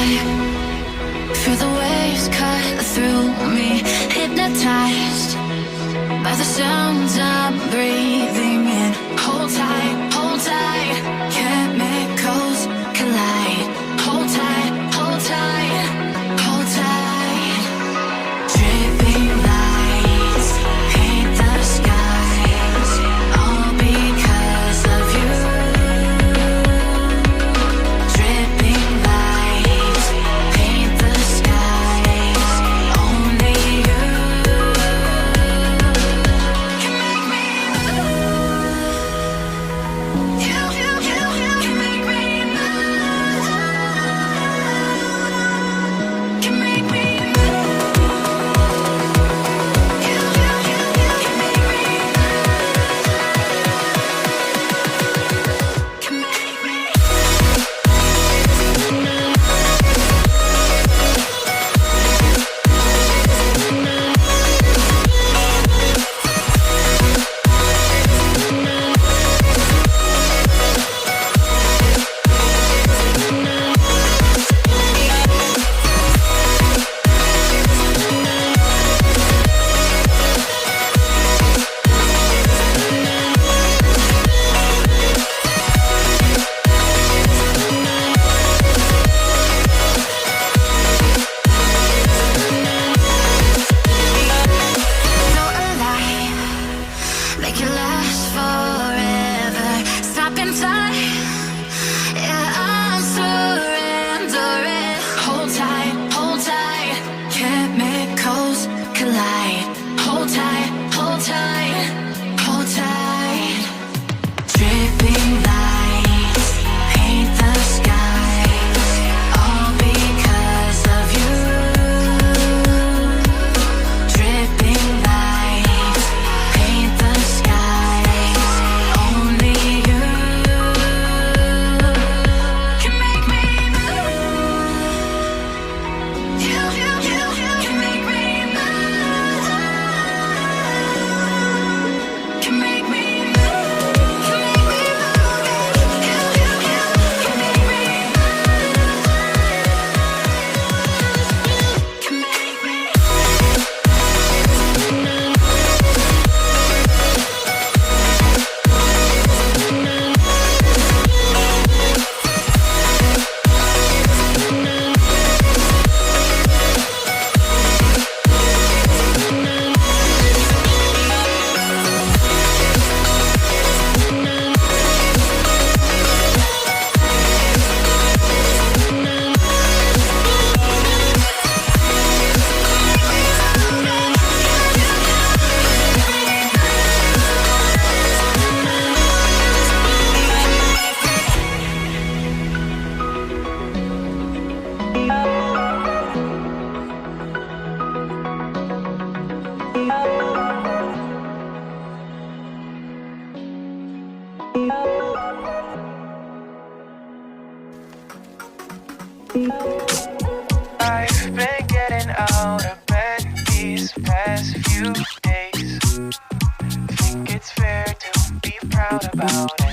vibe. Feel the waves cut through me, hypnotized by the sounds I'm breathing in. Hold tight, hold tight. Chemicals collide. Hold tight, hold tight, hold tight. Dripping lights paint the skies, all because of you. Dripping lights paint the skies, only you can make me move. You can make me move. Can make me move. You can make me move. Can make me. So alive, make it last forever. Stop in time, yeah, I'm surrendering. Hold tight, hold tight. Chemicals collide. Hold tight, hold tight, hold tight. Dripping lights paint the skies, all because of you. Dripping lights paint the skies, only you can make me move. You can make me move. Can make me move. Can make me move. You can make me move. Can make me. I've been getting out of bed these past few days. Think it's fair to be proud about it.